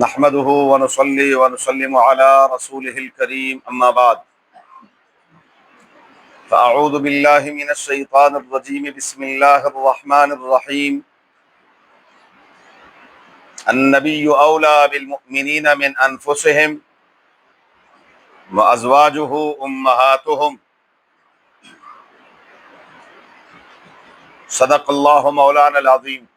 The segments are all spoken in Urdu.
نحمده ونصلي ونسلم على رسوله الكريم اما بعد فاعوذ بالله من الشيطان الرجيم بسم الله الرحمن الرحيم النبي اولى بالمؤمنين من انفسهم وازواجه امهاتهم صدق الله مولانا العظيم۔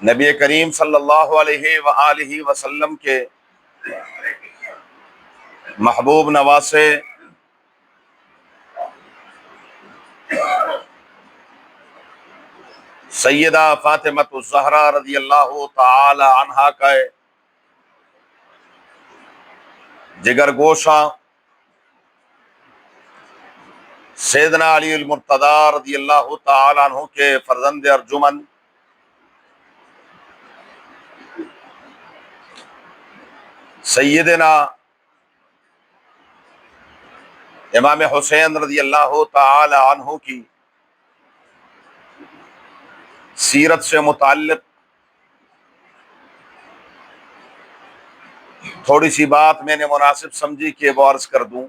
نبی کریم صلی اللہ علیہ وآلہ وسلم کے محبوب نواسے سیدہ فاطمۃ الزہرا رضی اللہ تعالی عنہا کا جگر گوشہ سیدنا علی المرتضی رضی اللہ تعالی عنہ کے فرزند ارجمن سیدنا امام حسین رضی اللہ تعالی عنہ کی سیرت سے متعلق تھوڑی سی بات میں نے مناسب سمجھی کہ وہ عرض کر دوں۔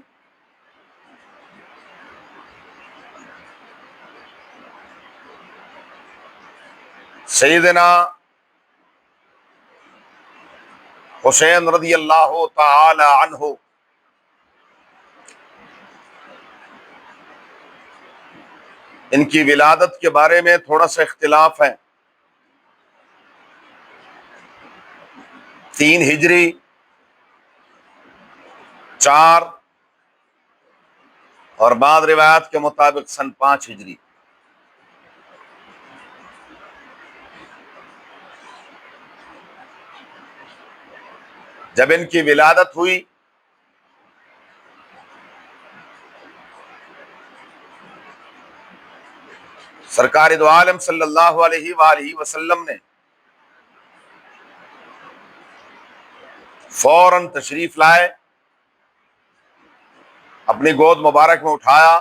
سیدنا حسین رضی اللہ تعالی عنہ ان کی ولادت کے بارے میں تھوڑا سا اختلاف ہے۔ 3 ہجری 4 اور بعض روایات کے مطابق سن 5 ہجری۔ جب ان کی ولادت ہوئی سرکار دو عالم صلی اللہ علیہ وآلہ وسلم نے فوراً تشریف لائے، اپنی گود مبارک میں اٹھایا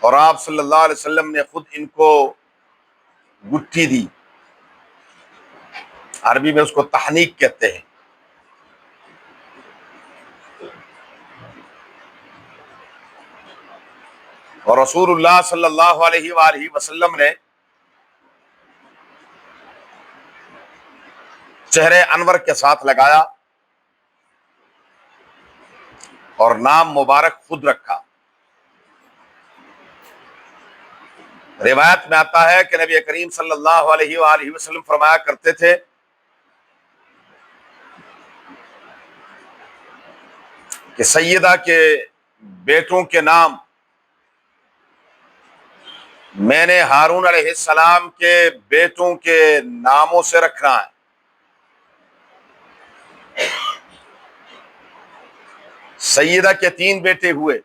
اور آپ صلی اللہ علیہ وسلم نے خود ان کو گٹھی دی۔ عربی میں اس کو تحنیک کہتے ہیں۔ اور رسول اللہ صلی اللہ علیہ وآلہ وسلم نے چہرے انور کے ساتھ لگایا اور نام مبارک خود رکھا۔ روایت میں آتا ہے کہ نبی کریم صلی اللہ علیہ وآلہ وسلم فرمایا کرتے تھے کہ سیدہ کے بیٹوں کے نام میں نے ہارون علیہ السلام کے بیٹوں کے ناموں سے رکھنا ہے۔ سیدہ کے 3 بیٹے ہوئے،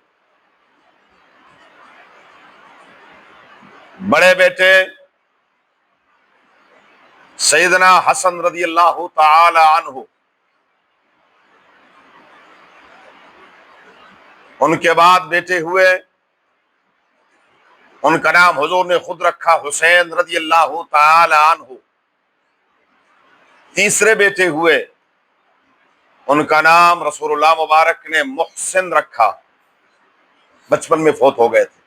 بڑے بیٹے سیدنا حسن رضی اللہ تعالی عنہ، ان کے بعد بیٹے ہوئے، ان کا نام حضور نے خود رکھا حسین رضی اللہ تعالی عنہ۔ تیسرے بیٹے ہوئے، ان کا نام رسول اللہ مبارک نے محسن رکھا، بچپن میں فوت ہو گئے تھے۔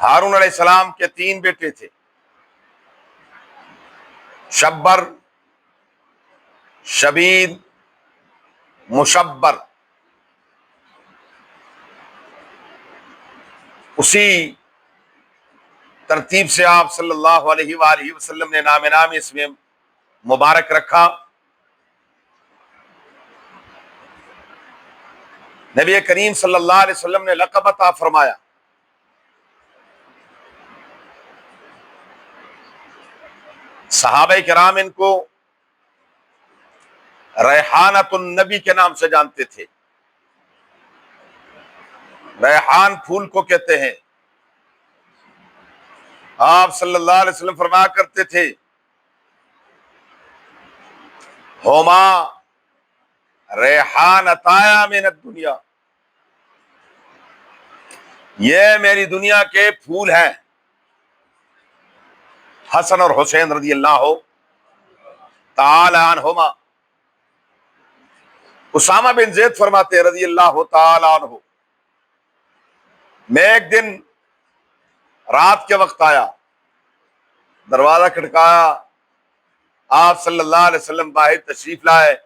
ہارون علیہ السلام کے 3 بیٹے تھے، شبر، شبید، مشبر۔ اسی ترتیب سے آپ صلی اللہ علیہ وآلہ وسلم نے نام نامی اس میں مبارک رکھا۔ نبی کریم صلی اللہ علیہ وسلم نے لقب عطا فرمایا۔ صحابہ کرام ان کو ریحانۃ النبی کے نام سے جانتے تھے۔ ریحان پھول کو کہتے ہیں۔ آپ صلی اللہ علیہ وسلم فرمایا کرتے تھے ہما ریحانتایا من الدنیا، یہ میری دنیا کے پھول ہیں، حسن اور حسین رضی اللہ تعالی عنہما۔ اسامہ بن زید فرماتے ہیں رضی اللہ تعالی عنہ، میں ایک دن رات کے وقت آیا، دروازہ کھٹکایا، آپ صلی اللہ علیہ وسلم باہر تشریف لائے،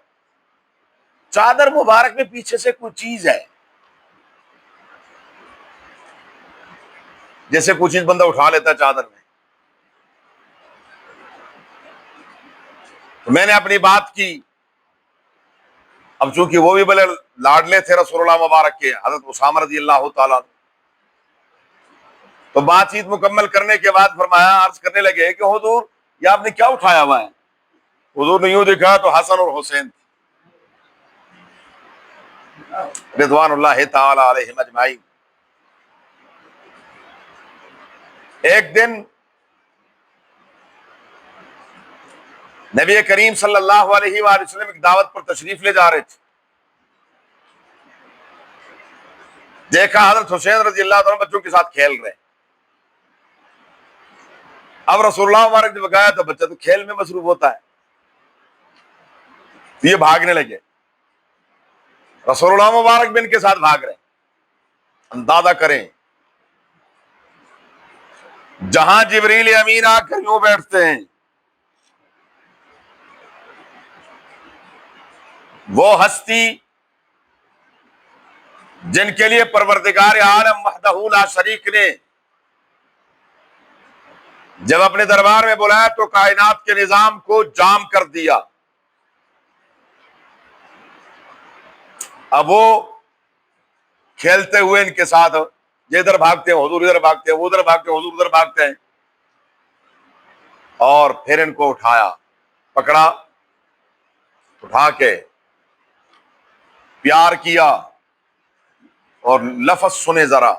چادر مبارک میں پیچھے سے کوئی چیز ہے، جیسے کوئی چیز بندہ اٹھا لیتا ہے چادر میں۔ تو میں نے اپنی بات کی، اب چونکہ وہ بھی بڑے لاڈلے تھے رسول اللہ مبارک کے، حضرت اسامہ رضی اللہ تعالیٰ، تو بات چیت مکمل کرنے کے بعد فرمایا، عرض کرنے لگے کہ حضور یہ آپ نے کیا اٹھایا ہوا ہے؟ حضور نے یوں دیکھا تو حسن اور حسین رضوان اللہ تعالی علیہم اجمعین۔ ایک دن نبی کریم صلی اللہ علیہ وآلہ وسلم ایک دعوت پر تشریف لے جا رہے تھے، دیکھا حضرت حسین رضی اللہ تعالیٰ بچوں کے ساتھ کھیل رہے ہیں۔ اب رسول اللہ مبارک نے بتایا تو بچہ تو کھیل میں مصروف ہوتا ہے، تو یہ بھاگنے لگے، رسول اللہ مبارک بھی ان کے ساتھ بھاگ رہے ہیں۔ اندازہ کریں، جہاں جبریل امین آ کر یوں بیٹھتے ہیں، وہ ہستی جن کے لیے پروردگار عالم وحدہ لا شریک نے جب اپنے دربار میں بلایا تو کائنات کے نظام کو جام کر دیا، اب وہ کھیلتے ہوئے ان کے ساتھ، یہ ادھر بھاگتے ہیں حضور ادھر بھاگتے ہیں، وہ ادھر بھاگتے ہیں حضور ادھر بھاگتے ہیں، اور پھر ان کو اٹھایا، پکڑا، اٹھا کے پیار کیا، اور لفظ سنے ذرا،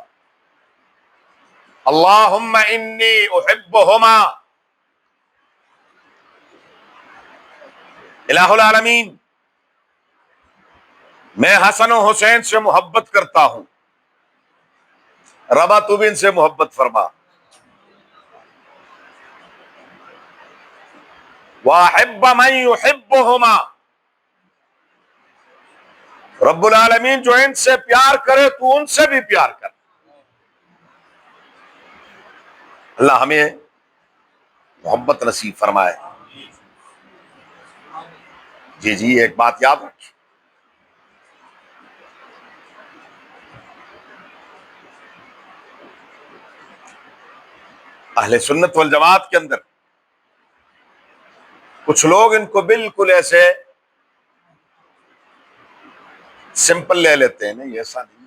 اللہم انی احبہما، الہ العالمین میں حسن و حسین سے محبت کرتا ہوں، ربا تو بھی ان سے محبت فرما، واحب من یحبہما، رب العالمین جو ان سے پیار کرے تو ان سے بھی پیار کر۔ اللہ ہمیں محبت نصیب فرمائے۔ جی ایک بات یاد رکھیں، اہل سنت والجماعت کے اندر کچھ لوگ ان کو بالکل ایسے سمپل لے لیتے ہیں، نہیں ایسا نہیں،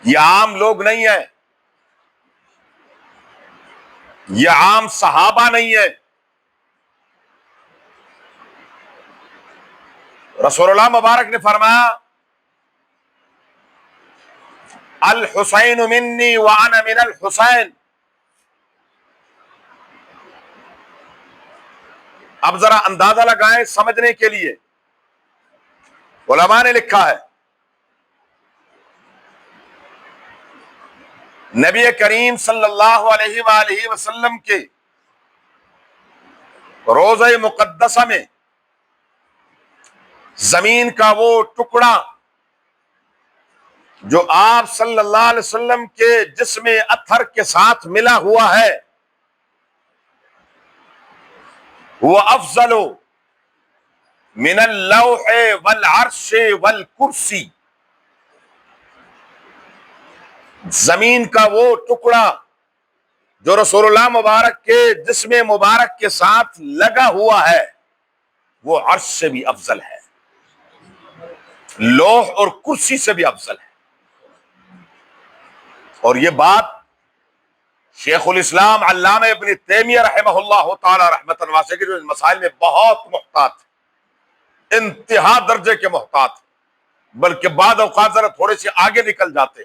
یہ عام لوگ نہیں ہیں، یہ عام صحابہ نہیں ہے۔ رسول اللہ مبارک نے فرمایا، الحسین منی وانا من الحسین۔ اب ذرا اندازہ لگائیں سمجھنے کے لیے، علماء نے لکھا ہے نبی کریم صلی اللہ علیہ وآلہ وسلم کے روضہ مقدسہ میں زمین کا وہ ٹکڑا جو آپ صلی اللہ علیہ وسلم کے جسم اطہر کے ساتھ ملا ہوا ہے، وہ افضل من اللوح والعرش والکرسی، زمین کا وہ ٹکڑا جو رسول اللہ مبارک کے جسم مبارک کے ساتھ لگا ہوا ہے، وہ عرش سے بھی افضل ہے، لوح اور کرسی سے بھی افضل ہے۔ اور یہ بات شیخ الاسلام علامہ ابن تیمیہ رحمہ اللہ تعالی رحمۃ واسعہ کے جو اس مسائل میں بہت محتاط، انتہا درجے کے محتاط، بلکہ بعد اوقات ذرا تھوڑے سے آگے نکل جاتے۔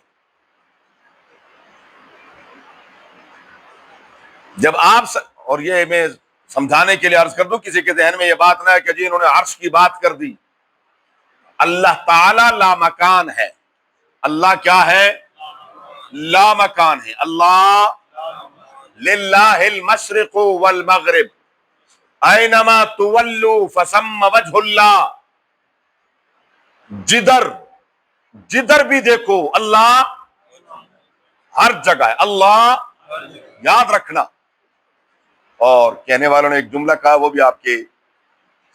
جب آپ اور یہ میں سمجھانے کے لیے عرض کر دوں، کسی کے ذہن میں یہ بات نہ ہے کہ جی انہوں نے عرش کی بات کر دی، اللہ تعالی لامکان ہے، اللہ کیا ہے؟ لا مکان ہے. اللہ للہ المشرق والمغرب اینما تولوا فثم وجہ اللہ. جدھر بھی دیکھو اللہ ہر جگہ ہے. اللہ یاد رکھنا. اور کہنے والوں نے ایک جملہ کہا، وہ بھی آپ کے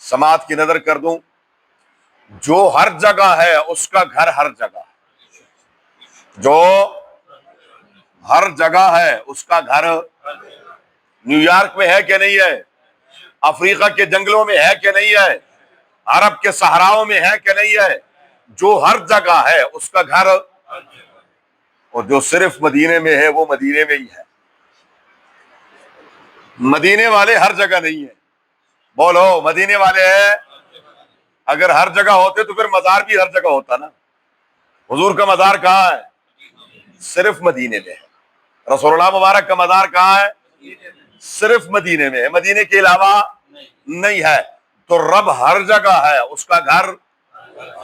سماعت کی نظر کر دوں. جو ہر جگہ ہے اس کا گھر ہر جگہ ہے. جو ہر جگہ ہے اس کا گھر نیو یارک میں ہے کہ نہیں ہے؟ افریقہ کے جنگلوں میں ہے کہ نہیں ہے؟ عرب کے صحراؤں میں ہے کہ نہیں ہے؟ جو ہر جگہ ہے اس کا گھر. اور جو صرف مدینے میں ہے وہ مدینے میں ہی ہے. مدینے والے ہر جگہ نہیں ہیں. بولو مدینے والے ہیں. اگر ہر جگہ ہوتے تو پھر مزار بھی ہر جگہ ہوتا نا. حضور کا مزار کہاں ہے؟ صرف مدینے میں ہے. رسول اللہ مبارک کا مزار کہاں ہے؟ صرف مدینے میں ہے. مدینے کے علاوہ نہیں ہے. تو رب ہر جگہ ہے، اس کا گھر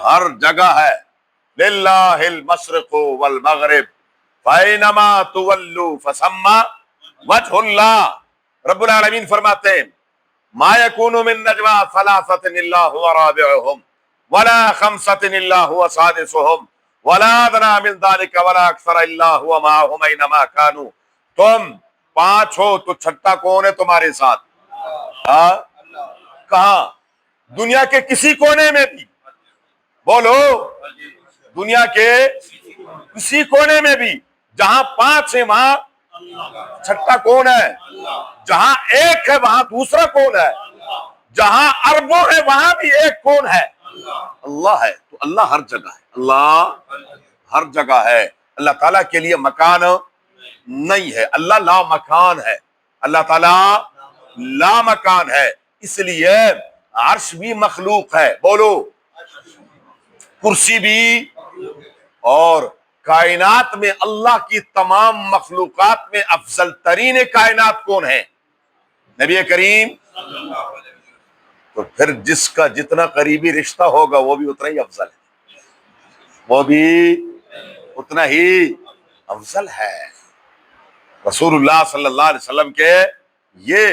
ہر جگہ ہے. للہ المشرق والمغرب فینما تولوا فثم وجہ اللہ. رب العالمین فرماتے ہیں ما یکون من نجوى ثلاثة الا هو رابعهم ولا خمسة الا هو سادسهم ولا ادنى من ذلك ولا اکثر الا هو معهم اينما كانوا. تم پانچ ہو تو چھٹا کون ہے تمہارے ساتھ؟ کہاں؟ دنیا کے کسی کونے میں بھی. بولو دنیا کے کسی کونے میں بھی جہاں پانچ ہے وہاں چھٹا کون ہے؟ جہاں ایک ہے وہاں دوسرا کون ہے؟ جہاں اربوں ہے وہاں بھی ایک کون ہے؟ اللہ ہے. تو اللہ ہر جگہ ہے. اللہ ہر جگہ ہے. اللہ تعالیٰ کے لیے مکان نہیں ہے. اللہ لا مکان ہے. اللہ تعالیٰ لا مکان ہے. اس لیے عرش بھی مخلوق ہے. بولو کرسی بھی. اور کائنات میں اللہ کی تمام مخلوقات میں افضل ترین کائنات کون ہے؟ نبی کریم. تو پھر جس کا جتنا قریبی رشتہ ہوگا وہ بھی اتنا ہی افضل ہے. وہ بھی اتنا ہی افضل ہے. رسول اللہ صلی اللہ علیہ وسلم کے یہ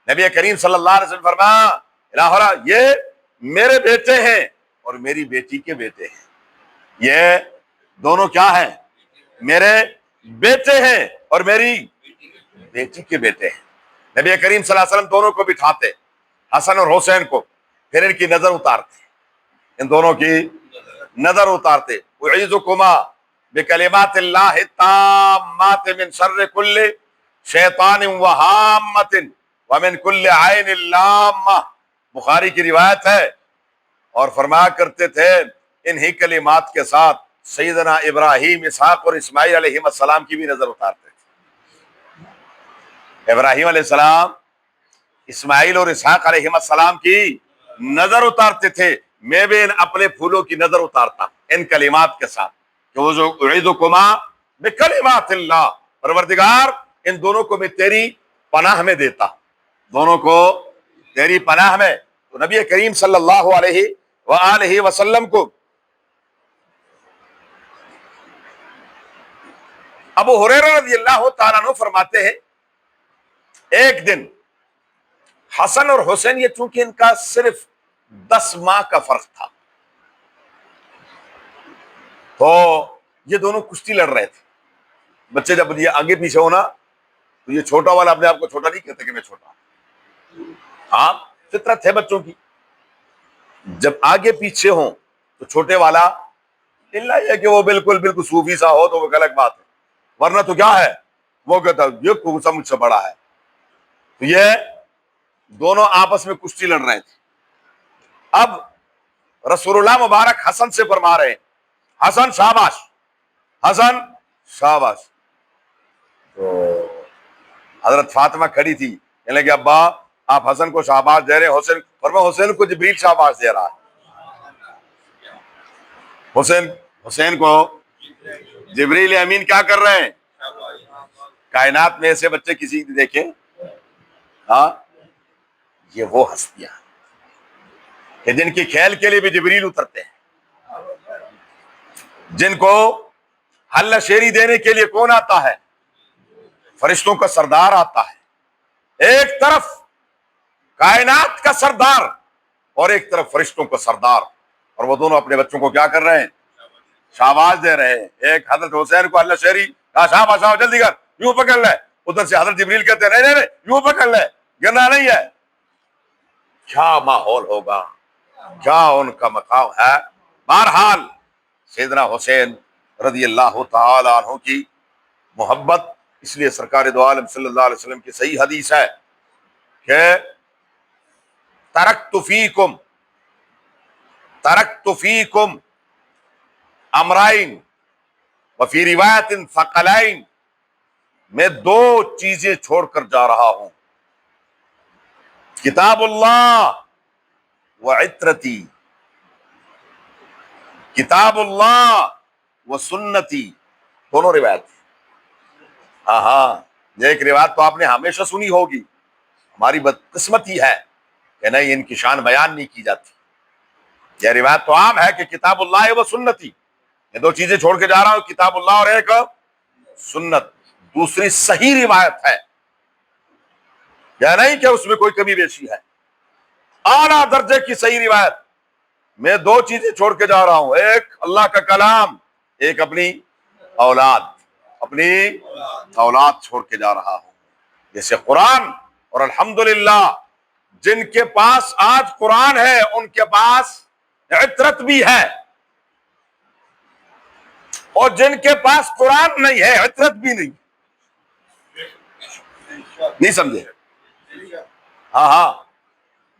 نبی کریم صلی اللہ علیہ وسلم فرمایا الہ یہ میرے بیٹے ہیں اور میری بیٹی کے بیٹے ہیں. یہ دونوں کیا ہیں؟ میرے بیٹے ہیں اور میری بیٹی کے بیٹے ہیں. نبی کریم صلی اللہ علیہ وسلم دونوں کو بٹھاتے، حسن اور حسین کو، پھر ان کی نظر اتارتے، ان دونوں کی نظر اتارتے. اعیذکما بکلمات اللہ التامات من شر کل شیطان وہامۃ ومن کل عین لامہ. بخاری کی روایت ہے. اور فرمایا کرتے تھے انہی کلمات کے ساتھ سیدنا ابراہیم، اسحاق اور اسماعیل علیہ السلام کی بھی نظر اتارتے تھے. ابراہیم علیہ السلام، اسماعیل اور اسحاق علیہ السلام کی نظر اتارتے تھے. میں بھی اپنے پھولوں کی نظر اتارتا ان کلمات کے ساتھ کہ وہ جو اعیذکما بکلمات اللہ، پروردگار ان دونوں کو میں تیری پناہ میں دیتا، دونوں کو تیری پناہ میں. تو نبی کریم صلی اللہ علیہ وآلہ وسلم کو ابو ہریرہ رضی اللہ تعالیٰ عنہ فرماتے ہیں ایک دن حسن اور حسین، یہ چونکہ ان کا صرف 10 ماہ کا فرق تھا، تو یہ دونوں کشتی لڑ رہے تھے. بچے جب یہ آگے پیچھے ہونا تو یہ چھوٹا والا اپنے آپ کو چھوٹا نہیں کہتے کہ میں چھوٹا ہوں. ہاں فطرت ہے بچوں کی. جب آگے پیچھے ہوں تو چھوٹے والا اللہ یہ کہ وہ بالکل صوفی سا ہو تو وہ الگ بات ہے، ورنہ تو کیا ہے وہ کہتا یہ کوسا مجھ سے بڑا ہے. تو یہ دونوں آپس میں کشتی لڑ رہے تھے. اب رسول اللہ مبارک حسن سے فرما رہے ہیں حسن شاباش، حسن شاباش. تو حضرت فاطمہ کھڑی تھی، کہنے لگی ابا آپ حسن کو شاباش دے رہے ہیں، حسین فرما حسین کو جبریل شاباش دے رہا ہے. حسین کو جبریل امین کیا کر رہے ہیں؟ کائنات میں ایسے بچے کسی دیکھیں؟ ہاں یہ وہ ہستیاں کہ جن کی کھیل کے لیے بھی جبریل اترتے ہیں. جن کو حل شیری دینے کے لیے کون آتا ہے؟ فرشتوں کا سردار آتا ہے. ایک طرف کائنات کا سردار اور ایک طرف فرشتوں کا سردار, اور وہ دونوں اپنے بچوں کو کیا کر رہے ہیں؟ شاباش دے رہے ہیں. ایک حضرت حسین کو حل شیری کہا شاباش شاباش جلدی کر, یوں پکڑ لے. ادھر سے حضرت جبریل کہتے ہیں نہیں نہیں یوں پکڑ لے, گرنا نہیں ہے. کیا ماحول ہوگا, کیا ان کا مقام ہے. بہرحال سیدنا حسین رضی اللہ تعالی عنہ کی محبت, اس لیے سرکار دو عالم صلی اللہ علیہ وسلم کی صحیح حدیث ہے کہ ترکت فیکم امرائن وفی روایت ثقلین, میں دو چیزیں چھوڑ کر جا رہا ہوں, کتاب اللہ و عطرتی, کتاب اللہ و سنتی. دونوں روایت. ہاں ایک روایت تو آپ نے ہمیشہ سنی ہوگی, ہماری بدقسمتی ہے کہ نہیں ان کی شان بیان نہیں کی جاتی. یہ روایت تو عام ہے کہ کتاب اللہ و سنتی, یہ دو چیزیں چھوڑ کے جا رہا ہوں, کتاب اللہ اور ایک سنت. دوسری صحیح روایت ہے, یا نہیں کہ اس میں کوئی کمی بیشی ہے, اعلیٰ درجے کی صحیح روایت. میں دو چیزیں چھوڑ کے جا رہا ہوں, ایک اللہ کا کلام, ایک اپنی اولاد. اپنی اولاد چھوڑ کے جا رہا ہوں. جیسے قرآن, اور الحمدللہ جن کے پاس آج قرآن ہے ان کے پاس عطرت بھی ہے, اور جن کے پاس قرآن نہیں ہے عطرت بھی نہیں. نہیں سمجھے؟ ہاں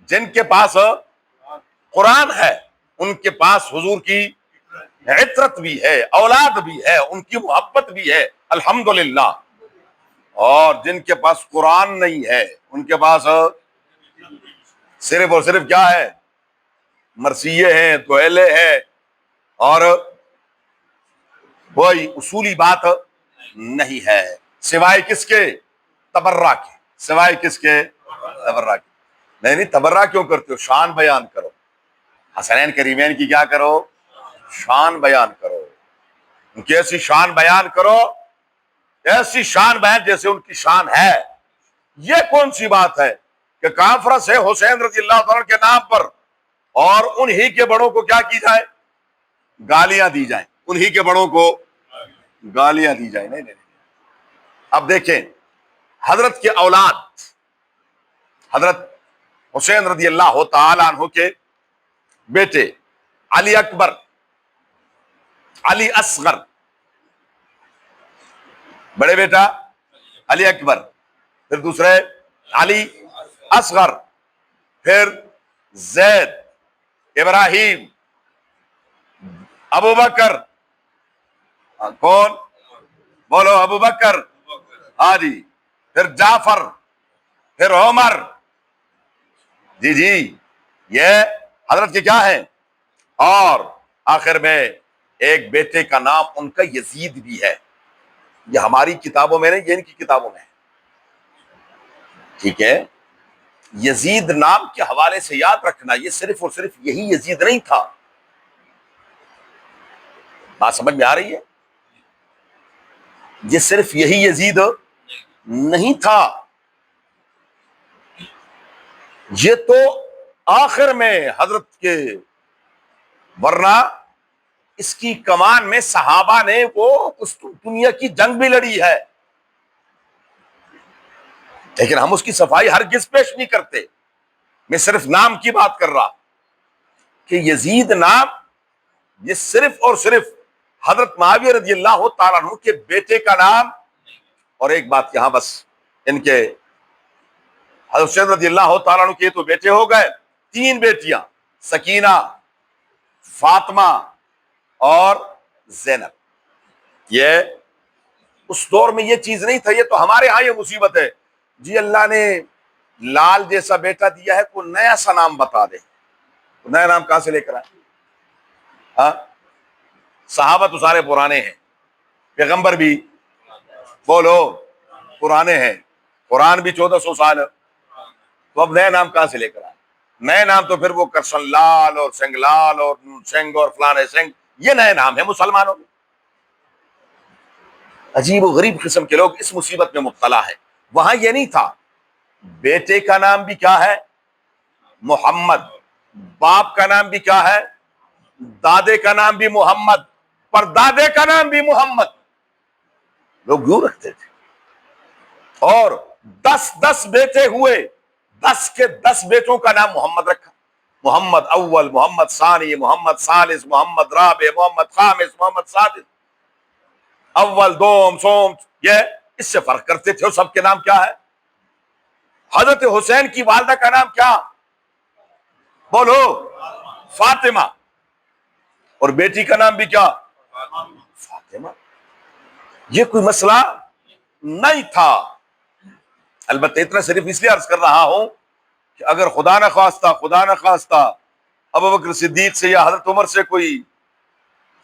جن کے پاس قرآن ہے ان کے پاس حضور کی عطرت بھی ہے, اولاد بھی ہے, ان کی محبت بھی ہے, الحمدللہ. اور جن کے پاس قرآن نہیں ہے ان کے پاس صرف اور صرف کیا ہے؟ مرثیے ہیں, دوہیلے ہیں, اور کوئی اصولی بات نہیں ہے, سوائے کس کے؟ تبرع کے. سوائے کس کے؟ تبرع کے. نہیں تبرع کیوں کرتے ہو؟ شان بیان کرو. حسنین کریمین کی کیا کرو؟ شان بیان کرو. ان کی ایسی شان بیان کرو, ایسی شان بیان جیسے ان کی شان ہے. یہ کون سی بات ہے کہ کانفرنس ہے حسین رضی اللہ عنہ کے نام پر, اور انہی کے بڑوں کو کیا کی جائے؟ گالیاں دی جائیں. انہی کے بڑوں کو گالیاں دی جائیں. نہیں. اب دیکھیں, حضرت کے اولاد, حضرت حسین رضی اللہ تعالی عنہ کے بیٹے علی اکبر, علی اصغر, بڑے بیٹا علی اکبر, پھر دوسرے علی اصغر, پھر زید, ابراہیم, ابو بکر. کون بولو؟ ابو بکر. ہاں جی. پھر جعفر, پھر عمر. جی یہ حضرت کے کیا ہیں؟ اور آخر میں ایک بیٹے کا نام ان کا یزید بھی ہے. یہ ہماری کتابوں میں نہیں, یہ ان کی کتابوں میں ہے. ٹھیک ہے, یزید نام کے حوالے سے یاد رکھنا, یہ صرف اور صرف یہی یزید نہیں تھا. بات سمجھ میں آ رہی ہے؟ یہ صرف یہی یزید نہیں تھا, یہ تو آخر میں حضرت کے, ورنہ اس کی کمان میں صحابہ نے وہ اس دنیا کی جنگ بھی لڑی ہے, لیکن ہم اس کی صفائی ہرگز پیش نہیں کرتے. میں صرف نام کی بات کر رہا کہ یزید نام یہ صرف اور صرف حضرت معاویہ رضی اللہ تعالیٰ عنہ کے بیٹے کا نام. اور ایک بات یہاں بس, ان کے حضرت حسین رضی اللہ تعالیٰ عنہ کے تو بیٹے ہو گئے, 3 بیٹیاں, سکینہ, فاطمہ اور زینب. یہ اس دور میں یہ چیز نہیں تھا. یہ تو ہمارے ہاں یہ مصیبت ہے جی, اللہ نے لال جیسا بیٹا دیا ہے, کوئی نیا سا نام بتا دے. نیا نام کہاں سے لے کر آئے؟ ہاں, صحابہ تو سارے پرانے ہیں, پیغمبر بھی بولو پرانے ہیں, قرآن بھی 1400 سال ہے, تو اب نئے نام کہاں سے لے کر آئے؟ نئے نام تو پھر وہ کرشن لال اور سنگ لال اور سنگ اور فلانے سنگ, یہ نئے نام ہیں مسلمانوں میں. عجیب و غریب قسم کے لوگ اس مصیبت میں مبتلا ہے. وہاں یہ نہیں تھا. بیٹے کا نام بھی کیا ہے؟ محمد. باپ کا نام بھی کیا ہے؟ دادے کا نام بھی محمد. پر دادے کا نام بھی محمد. لوگ یوں رکھتے تھے. اور 10 بیٹے ہوئے, 10 کے 10 بیٹوں کا نام محمد رکھا. محمد اول, محمد ثانی, محمد ثالث, محمد رابع, محمد خامس, محمد سادس, اول دوم سوم. یہ اس سے فرق کرتے تھے. اور سب کے نام کیا ہے؟ حضرت حسین کی والدہ کا نام کیا؟ بولو, فاطمہ. اور بیٹی کا نام بھی کیا؟ فاطمہ. یہ کوئی مسئلہ نہیں تھا. البتہ اتنا صرف اس لیے عرض کر رہا ہوں کہ اگر خدا نہ خواستہ ابو بکر صدیق سے یا حضرت عمر سے کوئی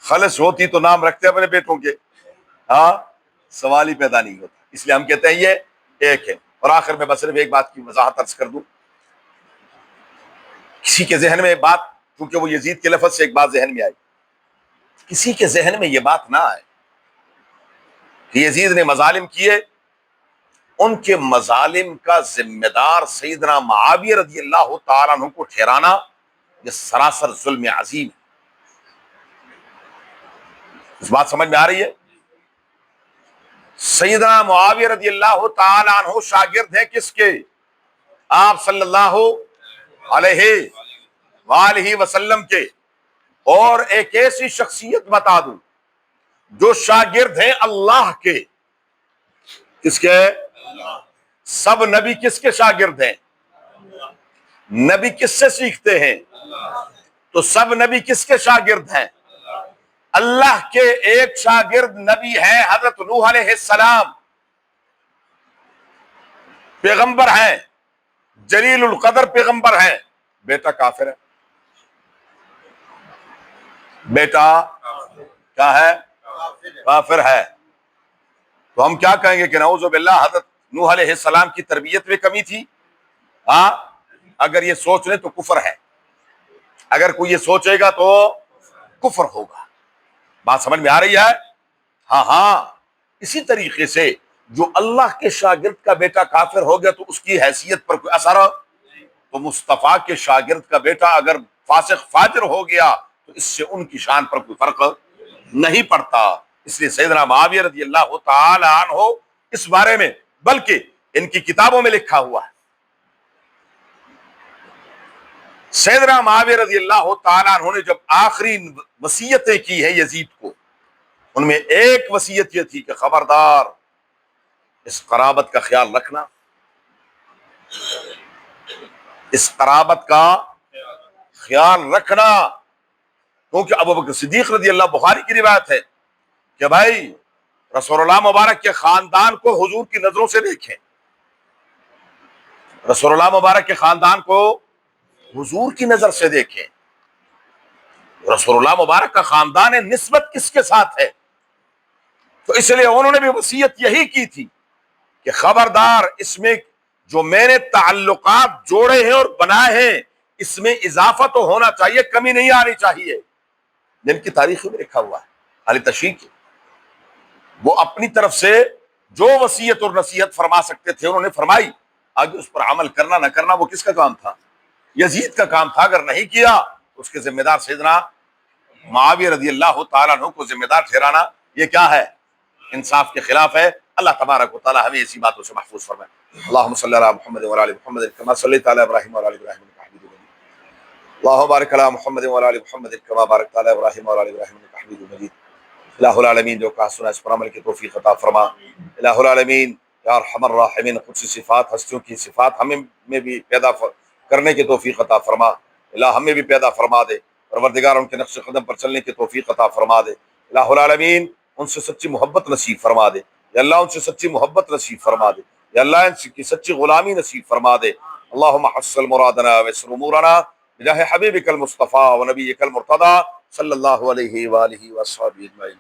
خلش ہوتی تو نام رکھتے اپنے بیٹوں کے. ہاں, سوال ہی پیدا نہیں ہوتا. اس لیے ہم کہتے ہیں یہ ایک ہے. اور آخر میں بس صرف ایک بات کی وضاحت عرض کر دوں. کسی کے ذہن میں ایک بات, کیونکہ وہ یزید کے لفظ سے ایک بات ذہن میں آئی, کسی کے ذہن میں یہ بات نہ آئے کہ یزید نے مظالم کیے, ان کے مظالم کا ذمہ دار سیدنا معاویہ رضی اللہ تعالیٰ عنہ کو ٹھہرانا یہ سراسر ظلم عظیم ہے. اس بات سمجھ میں آ رہی ہے؟ سیدنا معاویہ رضی اللہ تعالیٰ عنہ شاگرد ہیں کس کے؟ آپ صلی اللہ علیہ وآلہ وسلم کے. اور ایک ایسی شخصیت بتا دوں جو شاگرد ہیں اللہ کے. کس کے؟ سب نبی کس کے شاگرد ہیں؟ نبی کس سے سیکھتے ہیں؟ تو سب نبی کس کے شاگرد ہیں؟ اللہ کے. ایک شاگرد نبی ہے حضرت نوح علیہ السلام, پیغمبر ہیں, جلیل القدر پیغمبر ہیں. بیٹا کافر ہے. بیٹا کیا ہے؟ کافر ہے. تو ہم کیا کہیں گے کہ نعوذ باللہ حضرت نوح علیہ السلام کی تربیت میں کمی تھی؟ ہاں, اگر یہ سوچ لیں تو کفر ہے. اگر کوئی یہ سوچے گا تو کفر ہوگا. بات سمجھ میں آ رہی ہے؟ ہاں. اسی طریقے سے جو اللہ کے شاگرد کا بیٹا کافر ہو گیا تو اس کی حیثیت پر کوئی اثر, تو مصطفیٰ کے شاگرد کا بیٹا اگر فاسق فاجر ہو گیا تو اس سے ان کی شان پر کوئی فرق نہیں پڑتا. اس لیے سیدنا معاویہ رضی اللہ تعالی عنہ اس بارے میں, بلکہ ان کی کتابوں میں لکھا ہوا ہے, سیدنا معاویہ رضی اللہ تعالی عنہ نے جب آخری وصیتیں کی ہیں یزید کو, ان میں ایک وصیت یہ تھی کہ خبردار اس قرابت کا خیال رکھنا, اس قرابت کا خیال رکھنا. کیونکہ ابو بکر صدیق رضی اللہ, بخاری کی روایت ہے کہ بھائی رسول اللہ مبارک کے خاندان کو حضور کی نظروں سے دیکھیں, رسول اللہ مبارک کے خاندان کو حضور کی نظر سے دیکھیں. رسول اللہ مبارک کا خاندان ہے, نسبت کس کے ساتھ ہے؟ تو اس لیے انہوں نے بھی وصیت یہی کی تھی کہ خبردار اس میں جو میں نے تعلقات جوڑے ہیں اور بنائے ہیں اس میں اضافہ تو ہونا چاہیے, کمی نہیں آنی چاہیے. جن کی تاریخ میں لکھا ہوا ہے علی تشیع کی, وہ اپنی طرف سے جو وصیت اور نصیحت فرما سکتے تھے انہوں نے فرمائی. آگے اس پر عمل کرنا نہ کرنا وہ کس کا کام تھا؟ یزید کا کام تھا. اگر نہیں کیا اس کے ذمہ دار سیدنا معاویہ رضی اللہ تعالیٰ عنہ کو ذمہ دار ٹھہرانا یہ کیا ہے؟ انصاف کے خلاف ہے. اللہ تبارک و تعالیٰ ہمیں اسی باتوں سے محفوظ فرمائے. اللہم صلی علی محمد وعلی آل محمد کما صلیت علی ابراہیم وعلی آل ابراہیم انک حمید مجید. اللہم بارک علی محمد وعلی آل محمد کما بارکت علی ابراہیم وعلی آل ابراہیم انک حمید مجید. الہ العالمین جو کہا سنا اس پر عمل کی توفیق عطا فرما. الہ العالمین یا ارحم الراحمین قدسی صفات, ہستیوں کی صفات ہمیں میں بھی پیدا کرنے کی توفیق عطا فرما. الہ ہمیں بھی پیدا فرما دے. پروردگار ان کے نقش قدم پر چلنے کی توفیق عطا فرما دے. الہ العالمین ان سے سچی محبت نصیب فرما دے. یا اللہ ان سے سچی محبت نصیب فرما دے. یا اللہ ان کی سچی غلامی نصیب فرما دے. اللہم حصل مرادنا ویسر امورنا بجاہ حبیبک المصطفیٰ و نبیک المرتضی صلی اللہ علیہ وآلہ وصحبہ اجمعین.